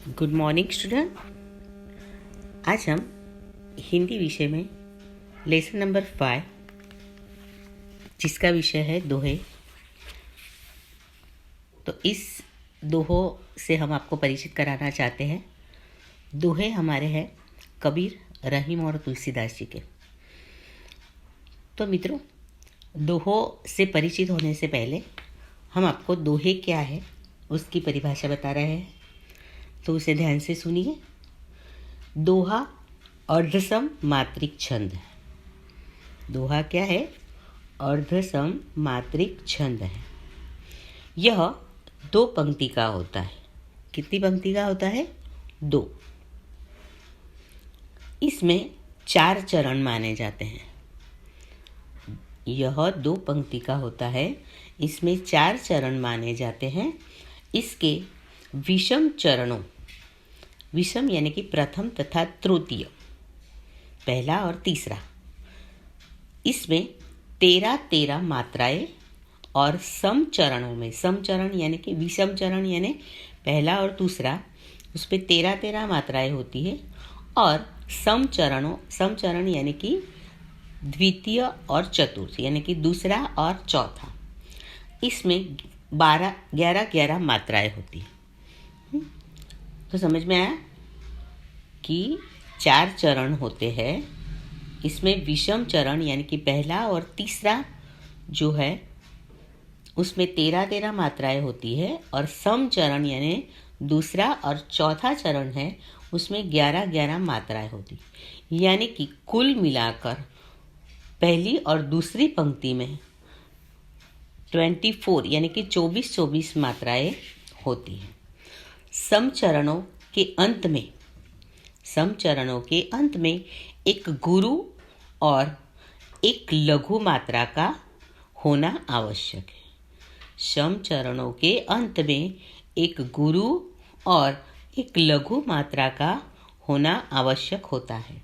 Good morning student. आज हम हिंदी विषय में लेसन नंबर 5 जिसका विषय है दोहे। तो इस दोहों से हम आपको परिचित कराना चाहते हैं। दोहे हमारे हैं कबीर, रहीम और तुलसीदास जी के। तो मित्रों, दोहों से परिचित होने से पहले हम आपको दोहे क्या है उसकी परिभाषा बता रहे हैं, तो उसे ध्यान से सुनिए। दोहा अर्धसम मात्रिक छंद है। दोहा क्या है? अर्धसम मात्रिक छंद है। यह 2 पंक्ति का होता है। कितनी पंक्ति का होता है? 2। इसमें 4 चरण माने जाते हैं। यह 2 पंक्ति का होता है, इसमें 4 चरण माने जाते हैं। इसके विषम चरणों, विषम यानी कि प्रथम तथा तृतीय, पहला और तीसरा, इसमें 13 मात्राएं और सम चरणों में, सम चरण यानी कि विषम चरण यानी पहला और दूसरा, उसमें 13 मात्राएं होती है। और सम चरण यानी कि द्वितीय और चतुर्थ यानी कि दूसरा और चौथा, इसमें 11 मात्राएं होती हैं। तो समझ में आया कि 4 चरण होते हैं। इसमें विषम चरण यानी कि पहला और तीसरा जो है उसमें 13 मात्राएं होती है, और सम चरण यानी दूसरा और चौथा चरण है उसमें 11 मात्राएं होती, यानी कि कुल मिलाकर पहली और दूसरी पंक्ति में 24 यानी कि 24 मात्राएं होती हैं। सम चरणों के अंत में एक गुरु और एक लघु मात्रा का होना आवश्यक है। सम चरणों के अंत में एक गुरु और एक लघु मात्रा का होना आवश्यक होता है,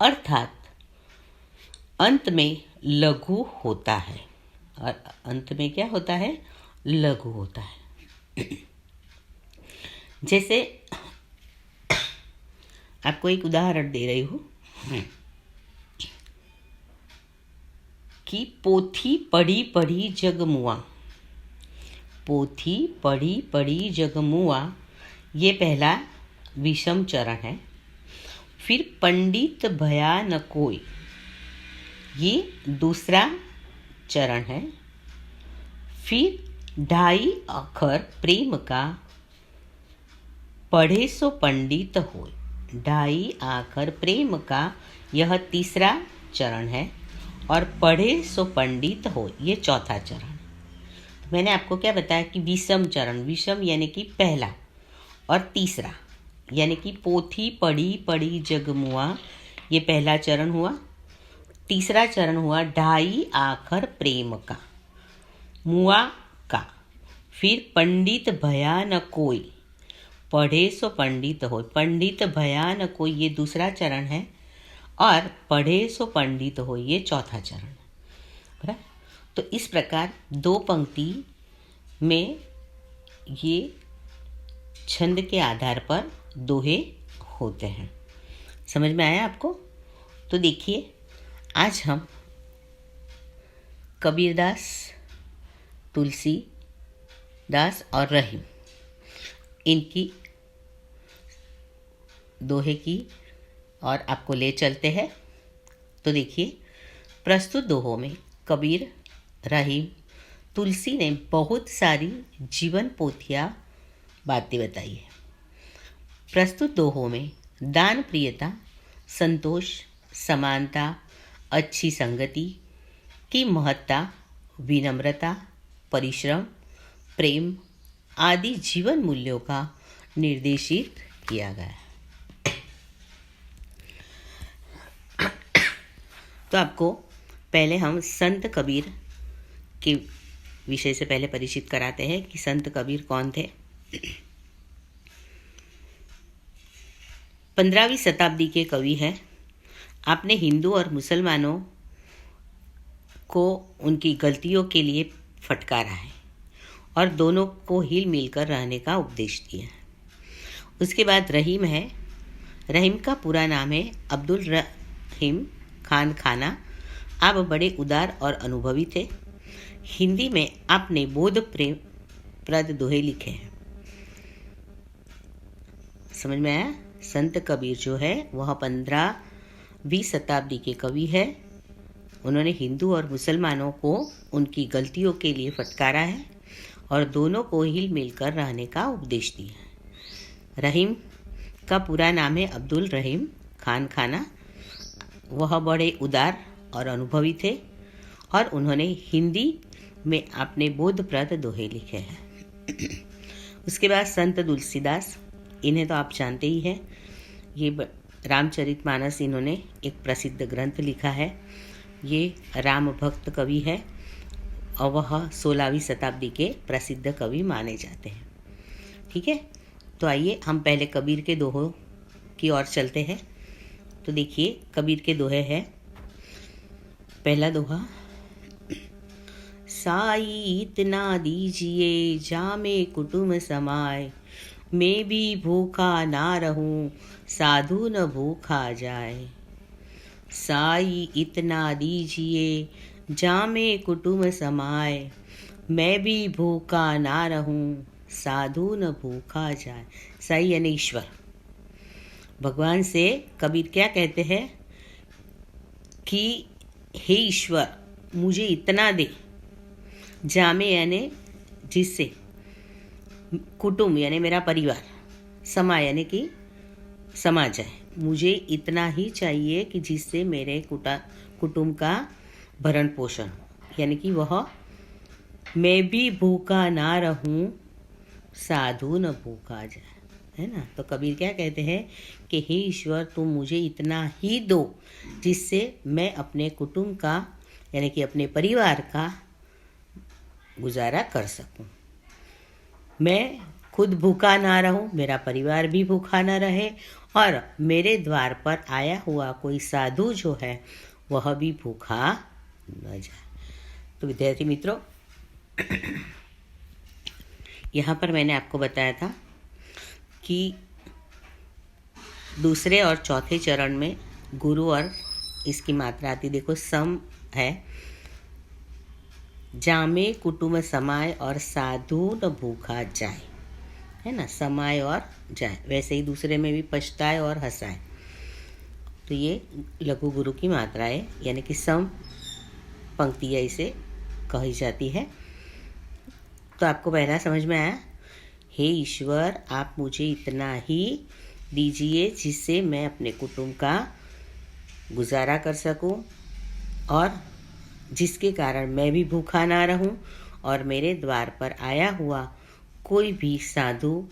अर्थात अंत में लघु होता है। और अंत में क्या होता है? लघु होता है। जैसे आपको एक उदाहरण दे रही हूँ कि पोथी पढ़ी पढ़ी जग मुआ। पोथी पढ़ी पढ़ी जग मुआ, ये पहला विषम चरण है। फिर पंडित भया न कोई, ये दूसरा चरण है। फिर 2.5 अक्षर प्रेम का, पढ़े सो पंडित होय। 2.5 अक्षर प्रेम का, यह तीसरा चरण है। और पढ़े सो पंडित हो, ये चौथा चरण। तो मैंने आपको क्या बताया कि विषम चरण, विषम यानी कि पहला, और तीसरा यानी कि पोथी पढ़ी पढ़ी जग मुआ, ये पहला चरण हुआ। तीसरा चरण हुआ 2.5 अक्षर प्रेम का, मुआ का। फिर पंडित भया न कोई, पढ़े सो पंडित हो, पंडित भया न कोई, ये दूसरा चरण है। और पढ़े सो पंडित हो, ये चौथा चरण है। बराबर। तो इस प्रकार 2 पंक्ति में ये छंद के आधार पर दोहे होते हैं। समझ में आया आपको? तो देखिए, आज हम कबीरदास, तुलसीदास और रहीम, इनकी दोहे की और आपको ले चलते हैं। तो देखिए, प्रस्तुत दोहों में कबीर, रहीम, तुलसी ने बहुत सारी जीवन पोथियाँ बातें बताई है। प्रस्तुत दोहों में दान प्रियता, संतोष, समानता, अच्छी संगति की महत्ता, विनम्रता, परिश्रम, प्रेम आदि जीवन मूल्यों का निर्देशित किया गया है। तो आपको पहले हम संत कबीर के विषय से पहले परिचित कराते हैं कि संत कबीर कौन थे। 15वीं शताब्दी के कवि हैं। आपने हिंदू और मुसलमानों को उनकी गलतियों के लिए फटकारा है और दोनों को हिल मिलकर रहने का उपदेश दिया है। उसके बाद रहीम है। रहीम का पूरा नाम है अब्दुल रहीम खान खाना। आप बड़े उदार और अनुभवी थे। हिंदी में आपने बोध प्रेम प्रद दोहे लिखे हैं। समझ में आया? संत कबीर जो है वह 15वीं शताब्दी के कवि है। उन्होंने हिंदू और मुसलमानों को उनकी गलतियों के लिए फटकारा है और दोनों को हिल मिलकर रहने का उपदेश दिया है। रहीम का पूरा नाम है अब्दुल रहीम खान खाना। वह बड़े उदार और अनुभवी थे और उन्होंने हिंदी में अपने बोधप्रद दोहे लिखे हैं। उसके बाद संत तुलसीदास, इन्हें तो आप जानते ही हैं। ये रामचरितमानस इन्होंने एक प्रसिद्ध ग्रंथ लिखा है। ये राम भक्त कवि है और वह 16वीं शताब्दी के प्रसिद्ध कवि माने जाते हैं। ठीक है, तो आइए हम पहले कबीर के दोहों की ओर चलते हैं। तो देखिए कबीर के दोहे हैं। पहला दोहा, साई इतना दीजिए जामे कुटुम समाए, मैं भी भूखा ना रहूं साधु न भूखा जाए। साई इतना दीजिए जामे कुटुम समाए, मैं भी भूखा ना रहूं साधु न भूखा जाए। साई यानी ईश्वर। भगवान से कबीर क्या कहते हैं कि हे ईश्वर मुझे इतना दे। जामे यानी जिससे, कुटुंब यानी मेरा परिवार, समा यानी कि समा जाए। मुझे इतना ही चाहिए कि जिससे मेरे कुटुंब का भरण पोषण, यानी कि वह मैं भी भूखा ना रहूं साधु न भूखा जाए, है ना। तो कबीर क्या कहते हैं कि हे ईश्वर तुम मुझे इतना ही दो जिससे मैं अपने कुटुंब का यानी कि अपने परिवार का गुजारा कर सकूं। मैं खुद भूखा ना रहूं, मेरा परिवार भी भूखा ना रहे और मेरे द्वार पर आया हुआ कोई साधु जो है वह भी भूखा न जाए। तो विद्यार्थी मित्रों, यहाँ पर मैंने आपको बताया था कि दूसरे और चौथे चरण में गुरु और इसकी मात्रा आती, देखो सम है, जामे कुटुंब समाय और साधु न भूखा जाए, है ना। समाय और जाए, वैसे ही दूसरे में भी पछताए और हंसाए। तो ये लघु गुरु की मात्रा है, यानी कि सम पंक्तियाँ इसे कही जाती है। तो आपको पहला समझ में आया, हे ईश्वर आप मुझे इतना ही दीजिए जिससे मैं अपने कुटुंब का गुजारा कर सकूं और जिसके कारण मैं भी भूखा ना रहूं और मेरे द्वार पर आया हुआ कोई भी साधु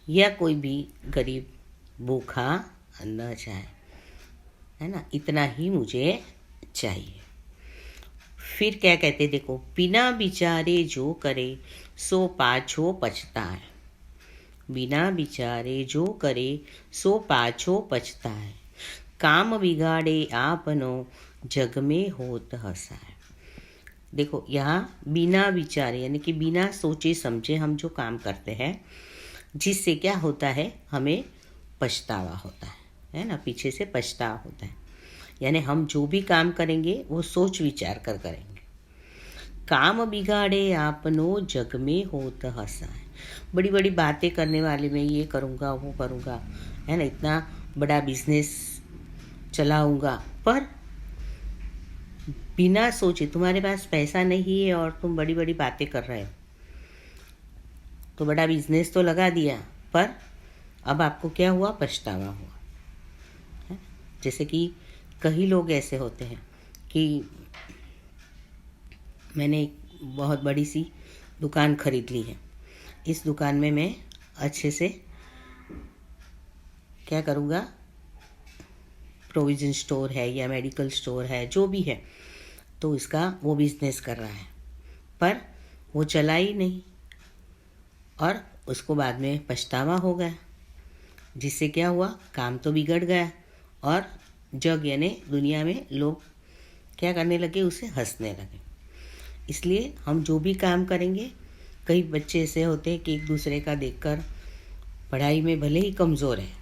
या कोई भी गरीब भूखा न जाए, है ना। इतना ही मुझे चाहिए। फिर क्या कहते, देखो, बिना विचारे जो करे सो पाछो पछताए। बिना विचारे जो करे सो पाछो पछताए, काम बिगाड़े आपनो जग में होत हंसाए। देखो यहाँ बिना विचारे यानी कि बिना सोचे समझे हम जो काम करते हैं जिससे क्या होता है, हमें पछतावा होता है ना। पीछे से पछतावा होता है, यानी हम जो भी काम करेंगे वो सोच विचार कर करेंगे। काम बिगाड़े आपनो जग में होत हंसाए। बड़ी बड़ी बातें करने वाले, मैं ये करूँगा वो करूँगा, है ना, इतना बड़ा बिजनेस चलाऊँगा, पर बिना सोचे, तुम्हारे पास पैसा नहीं है और तुम बड़ी बड़ी बातें कर रहे हो, तो बड़ा बिजनेस तो लगा दिया पर अब आपको क्या हुआ, पछतावा हुआ है। जैसे कि कई लोग ऐसे होते हैं कि मैंने एक बहुत बड़ी सी दुकान खरीद ली है, इस दुकान में मैं अच्छे से क्या करूँगा, प्रोविज़न स्टोर है या मेडिकल स्टोर है, जो भी है, तो इसका वो बिज़नेस कर रहा है, पर वो चला ही नहीं और उसको बाद में पछतावा हो गया, जिससे क्या हुआ, काम तो बिगड़ गया और जग यानी दुनिया में लोग क्या करने लगे, उसे हंसने लगे। इसलिए हम जो भी काम करेंगे, कई बच्चे ऐसे होते हैं कि एक दूसरे का देखकर पढ़ाई में भले ही कमज़ोर है,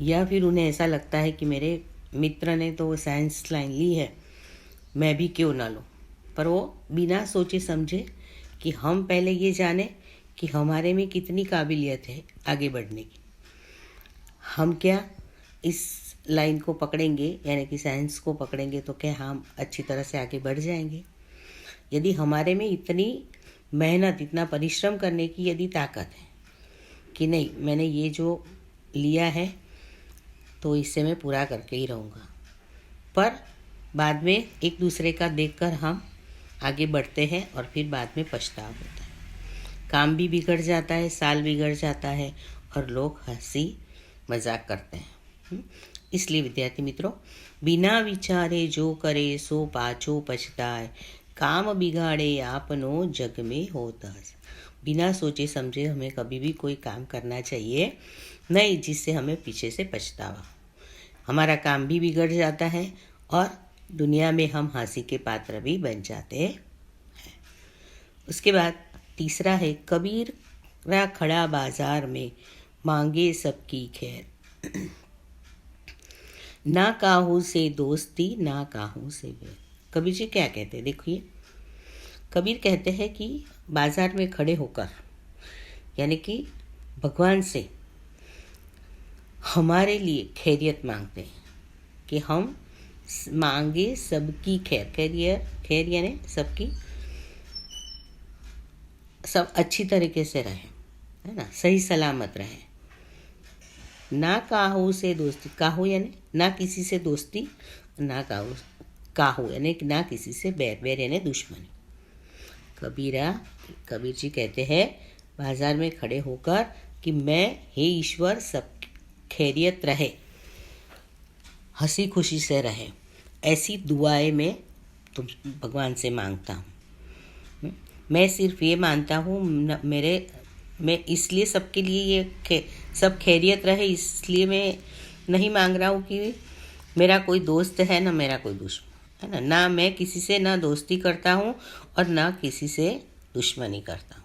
या फिर उन्हें ऐसा लगता है कि मेरे मित्र ने तो साइंस लाइन ली है, मैं भी क्यों ना लूँ, पर वो बिना सोचे समझे कि हम पहले ये जाने कि हमारे में कितनी काबिलियत है आगे बढ़ने की। हम क्या इस लाइन को पकड़ेंगे, यानी कि साइंस को पकड़ेंगे, तो क्या हम अच्छी तरह से आगे बढ़ जाएंगे? यदि हमारे में इतनी मेहनत, इतना परिश्रम करने की यदि ताकत है कि नहीं, मैंने ये जो लिया है तो इससे मैं पूरा करके ही रहूँगा, पर बाद में एक दूसरे का देखकर हम आगे बढ़ते हैं और फिर बाद में पछतावा होता है, काम भी बिगड़ जाता है, साल बिगड़ जाता है और लोग हंसी मजाक करते हैं। इसलिए विद्यार्थी मित्रों, बिना विचारे जो करे सो पाछो पछताए, काम बिगाड़े आपनो जग में होता। बिना सोचे समझे हमें कभी भी कोई काम करना चाहिए नहीं जिससे हमें पीछे से पछतावा। हमारा काम भी बिगड़ जाता है और दुनिया में हम हंसी के पात्र भी बन जाते हैं। उसके बाद तीसरा है, कबीरा खड़ा बाजार में मांगे सबकी खैर, ना काहू से दोस्ती ना काहू से बैर। कबीर जी क्या कहते हैं, देखिए। कबीर कहते हैं कि बाजार में खड़े होकर, यानी कि भगवान से हमारे लिए खैरियत मांगते हैं कि हम मांगे सबकी खैर। खैर यानी सबकी, सब अच्छी तरीके से रहे, है ना, सही सलामत रहे। ना काहू से दोस्ती, काहू यानी ना किसी से दोस्ती, ना काहू यानी ना किसी से बैर, बैर यानी दुश्मनी। कबीर जी कहते हैं बाजार में खड़े होकर कि मैं, हे ईश्वर, सब खैरियत रहे, हंसी खुशी से रहे, ऐसी दुआएं मैं तुम भगवान से मांगता हूँ। मैं सिर्फ ये मानता हूँ, मैं इसलिए सबके लिए ये सब खैरियत रहे, इसलिए मैं नहीं मांग रहा हूँ कि मेरा कोई दोस्त है ना मेरा कोई दुश्मन, है ना। ना मैं किसी से ना दोस्ती करता हूँ और ना किसी से दुश्मनी करता हूँ।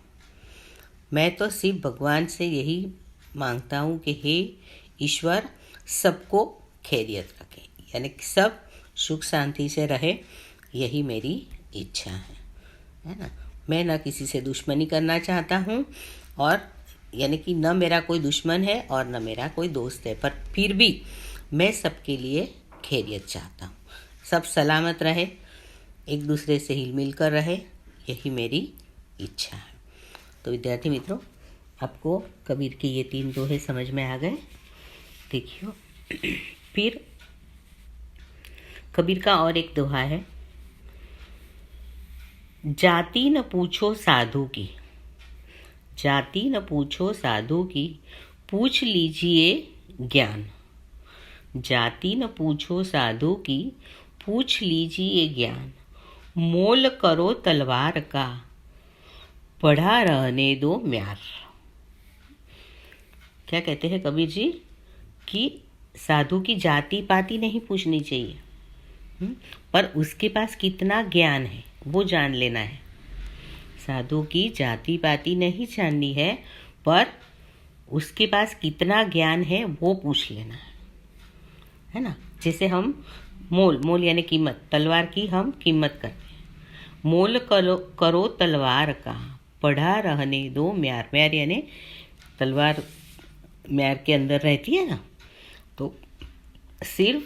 मैं तो सिर्फ भगवान से यही मांगता हूँ कि हे ईश्वर, सबको खैरियत रखे, यानी कि सब सुख शांति से रहे, यही मेरी इच्छा है ना। मैं ना किसी से दुश्मनी करना चाहता हूँ, और यानी कि न मेरा कोई दुश्मन है और न मेरा कोई दोस्त है, पर फिर भी मैं सबके लिए खैरियत चाहता हूँ, सब सलामत रहे, एक दूसरे से हिल मिल कर रहे, यही मेरी इच्छा है। तो विद्यार्थी मित्रों, आपको कबीर के ये 3 दोहे समझ में आ गए। देखिए, फिर कबीर का और एक दोहा है, जाति न पूछो साधु की, जाति न पूछो साधु की, पूछ लीजिए ज्ञान। जाति न पूछो साधु की, पूछ लीजिए ज्ञान। मोल करो तलवार का, पढ़ा रहने दो म्यार। क्या कहते हैं कबीर जी कि साधु की जाति पाति नहीं पूछनी चाहिए, पर उसके पास कितना ज्ञान है वो जान लेना है। साधु की जाति पाति नहीं जाननी है, पर उसके पास कितना ज्ञान है वो पूछ लेना है ना। जैसे हम मोल यानी कीमत, तलवार की हम कीमत करते हैं। मोल करो तलवार का, पढ़ा रहने दो म्यार। म्यार यानी तलवार म्यार के अंदर रहती है ना, तो सिर्फ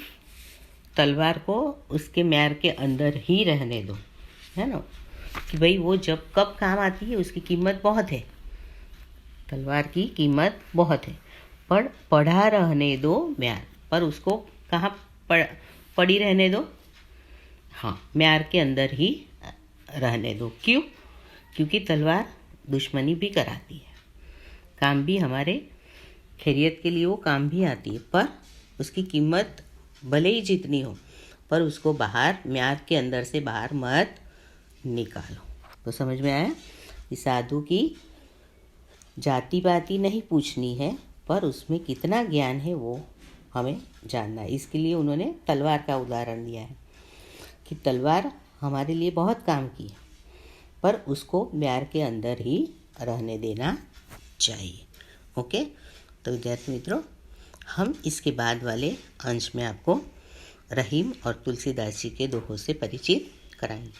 तलवार को उसके म्यार के अंदर ही रहने दो, है ना, कि भाई वो जब कब काम आती है उसकी कीमत बहुत है, तलवार की कीमत बहुत है, पर पढ़ा रहने दो म्यार, पर उसको कहाँ पड़ी रहने दो, हाँ, म्यार के अंदर ही रहने दो। क्यों? क्योंकि तलवार दुश्मनी भी कराती है, काम भी हमारे खैरियत के लिए वो काम भी आती है, पर उसकी कीमत भले ही जितनी हो, पर उसको बाहर म्यार के अंदर से बाहर मत निकालो। तो समझ में आया कि साधु की जाति पाति नहीं पूछनी है, पर उसमें कितना ज्ञान है वो हमें जानना है। इसके लिए उन्होंने तलवार का उदाहरण दिया है कि तलवार हमारे लिए बहुत काम की है, पर उसको म्यार के अंदर ही रहने देना चाहिए। ओके, तो विद्यार्थी मित्रों, हम इसके बाद वाले अंश में आपको रहीम और तुलसीदास जी के दोहों से परिचित कराएंगे।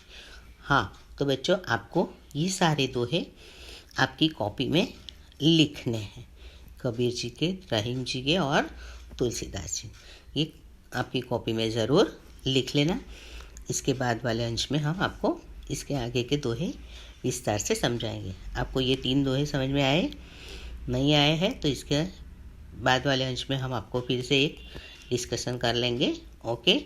हाँ, तो बच्चों, आपको ये सारे दोहे आपकी कॉपी में लिखने हैं, कबीर जी के, रहीम जी के और तुलसीदास जी। ये आपकी कॉपी में ज़रूर लिख लेना। इसके बाद वाले अंश में हम आपको इसके आगे के दोहे विस्तार से समझाएंगे। आपको ये 3 दोहे समझ में आए? नहीं आए हैं तो इसके बाद वाले अंश में हम आपको फिर से एक डिस्कशन कर लेंगे। ओके।